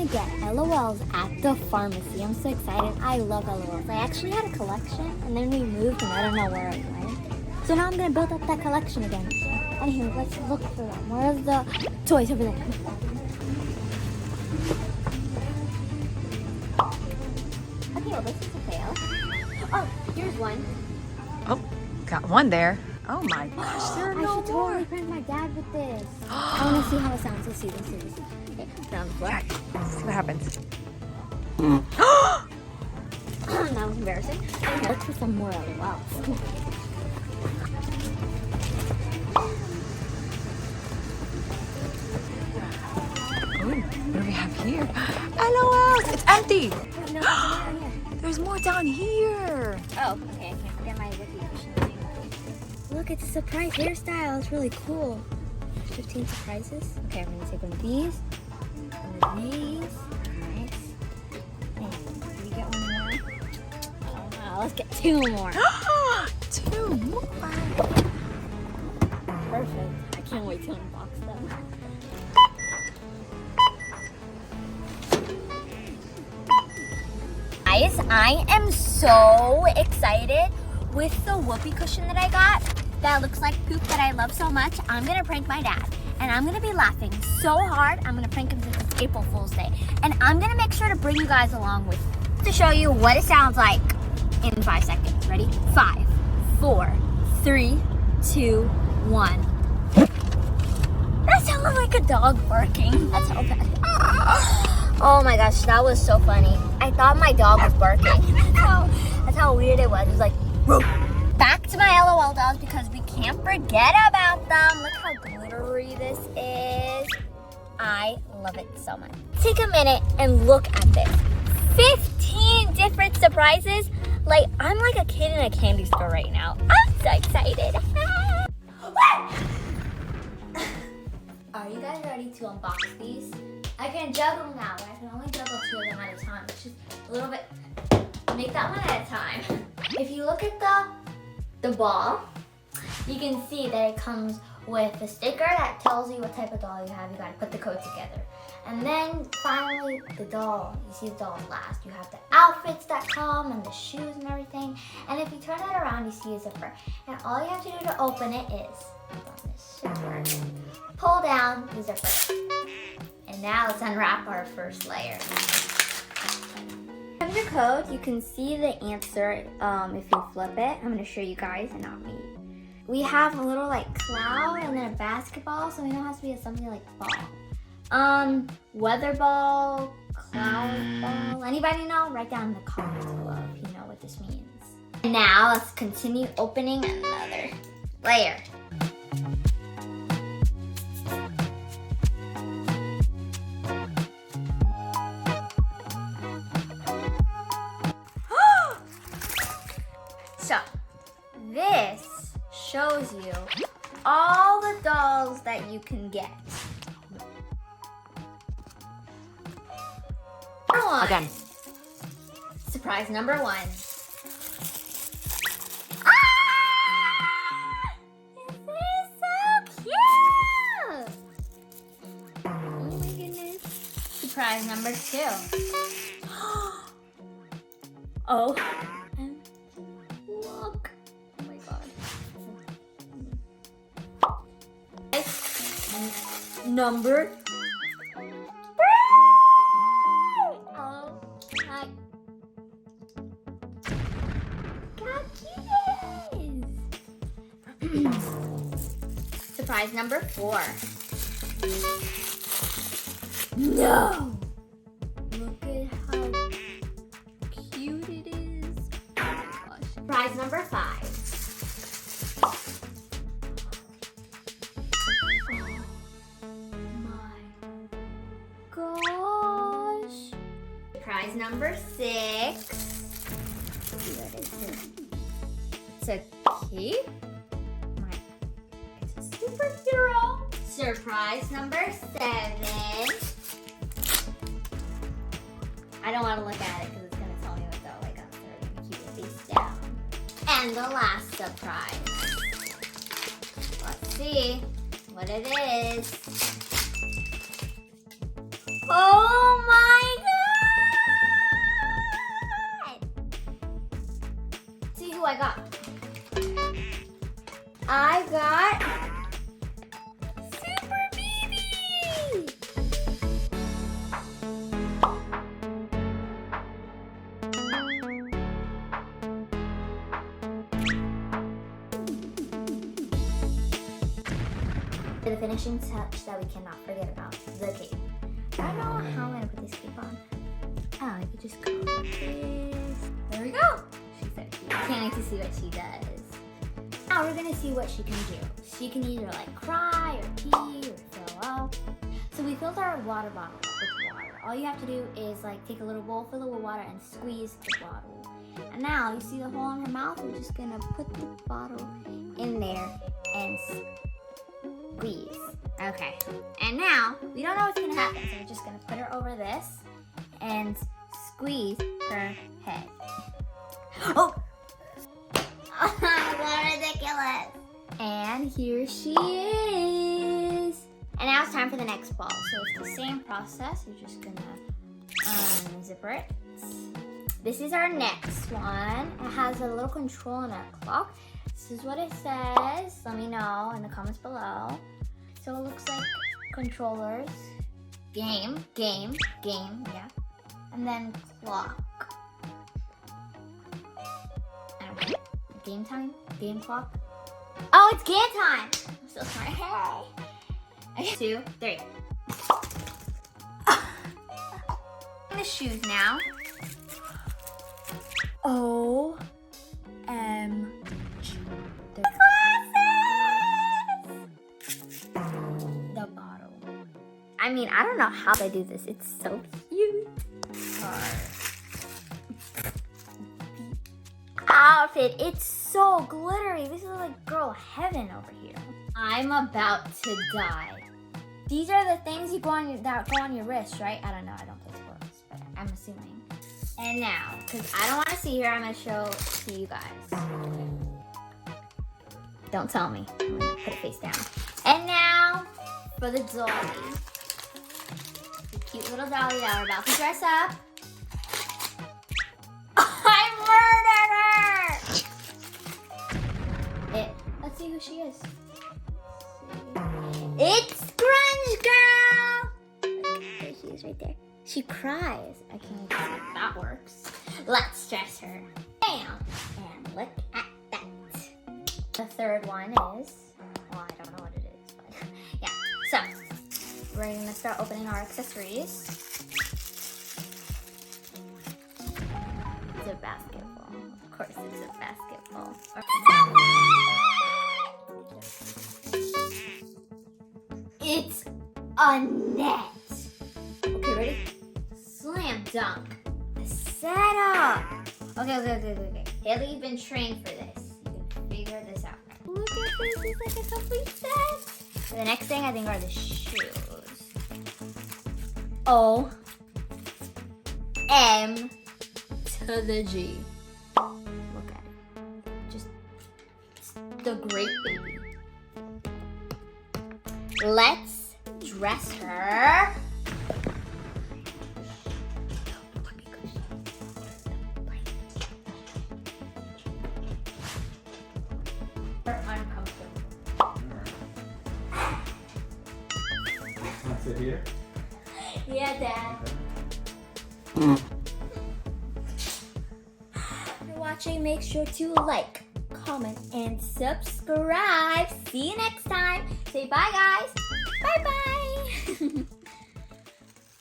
gonna get L.O.L's at the pharmacy. I'm so excited. I love L.O.L's. I actually had a collection and then we moved and I don't know where it went. So now I'm gonna build up that collection again. Anywho, let's look for them. Where's the toys over there? Okay, well this is a fail. Oh, here's one. Oh, got one there. Oh my gosh, there are I no should more. totally prank my dad with this. I wanna see how it sounds. Let's see. Okay, down the floor. Yeah, let's see what happens. That was embarrassing. Okay, let's put some more L.O.L's. What do we have here? L.O.L. It's empty. Wait, no, there's more in here. There's more down here. Oh, okay. I can't forget my whoopee cushion thing. Look, it's a surprise hairstyle. It's really cool. 15 surprises. Okay, I'm gonna take one of these. One of these. Nice. And did we get one more? Oh wow, let's get two more. Two more. Perfect. I can't wait to unbox them. Guys, I am so excited with the whoopee cushion that I got that looks like poop that I love so much. I'm gonna prank my dad and I'm gonna be laughing so hard. I'm gonna prank him since it's April Fool's Day. And I'm gonna make sure to bring you guys along with to show you what it sounds like in 5 seconds. Ready? 5, 4, 3, 2, 1. That sounded like a dog barking. That's so bad. Oh my gosh, that was so funny. I thought my dog was barking. That's how weird it was. It was like, woof. Back to my L.O.L dolls because we can't forget about them. Look how glittery this is. I love it so much. Take a minute and look at this. 15 different surprises. Like, I'm like a kid in a candy store right now. I'm so excited. Are you guys ready to unbox these? I can juggle them now, but I can only juggle 2 of them at a time. It's just a little bit, make that one at a time. If you look at the ball, you can see that it comes with a sticker that tells you what type of doll you have. You gotta put the code together. And then finally the doll, you see the doll last. You have the outfits that come and the shoes and everything. And if you turn it around, you see a zipper. And all you have to do to open it is, on this zipper, pull down the zipper. And now let's unwrap our first layer. Have your code. You can see the answer if you flip it. I'm gonna show you guys and not me. We have a little like cloud and then a basketball, so we know it has to be something like ball. Weather ball, cloud ball. Anybody know? Write down in the comments below if you know what this means. And now let's continue opening another layer. So, this shows you all the dolls that you can get. Number 1. Again. Surprise number 1. This is so cute! Oh my goodness. Surprise number 2. Oh. Look. Oh my god. Number 3. Oh my. God, surprise number 4. No! Look at how cute it is. Oh my gosh. Surprise number 5. Gosh. Prize number 6. What is this? It's a key. It's a superhero. Surprise number 7. I don't want to look at it because it's going to tell me what though. I got to keep it face down. And the last surprise. Let's see what it is. Oh my got Super Baby. The finishing touch that we cannot forget about, the cape. I don't know how I'm gonna put this cape on. Oh, I could just go like this. There we go. She's so cute. Can't wait to see what she does. Now we're gonna see what she can do. She can either like cry or pee or throw up. So we filled our water bottle up with water. All you have to do is like take a little bowl, fill it with water, and squeeze the bottle. And now you see the hole in her mouth. We're just gonna put the bottle in there and squeeze. Okay. And now we don't know what's gonna happen, so we're just gonna put her over this and squeeze her head. Oh! Oh, that's ridiculous. And here she is. And now it's time for the next ball. So it's the same process. You're just gonna unzipper it. This is our next one. It has a little control and a clock. This is what it says. Let me know in the comments below. So it looks like controllers, game, yeah. And then clock. Okay. Game time? Game clock? Oh, it's game time! I'm so smart. Hey! Okay, 2, 3. The shoes now. O-M-G. The glasses! The bottle. I mean, I don't know how they do this. It's so cute. Outfit. It's so glittery. This is like girl heaven over here. I'm about to die. These are the things that go on your wrist, right? I don't know. I don't play sports, but I'm assuming. And now, because I don't want to see her, I'm going to show to you guys. Don't tell me. I'm going to put it face down. And now for the dolly. The cute little dolly that we're about to dress up. Let's see who she is. It's Grunge Girl! There she is right there. She cries. I can't even see if that works. Let's dress her. Bam! And look at that. The third one is, well, I don't know what it is, but yeah. So, we're gonna start opening our accessories. It's a basketball. Of course it's a basketball. It's a net. Okay, ready? Slam dunk. Set up. Okay. Hailee's been trained for this. You can figure this out. Look at this. It's like a complete set. So the next thing I think are the shoes. O-M to the G. Look at it. Just the great baby. Let's dress her. Uncomfortable. Want to sit here? Yeah, Dad. Okay. If you're watching, make sure to like, comment, and subscribe. See you next time. Say bye, guys. Bye-bye.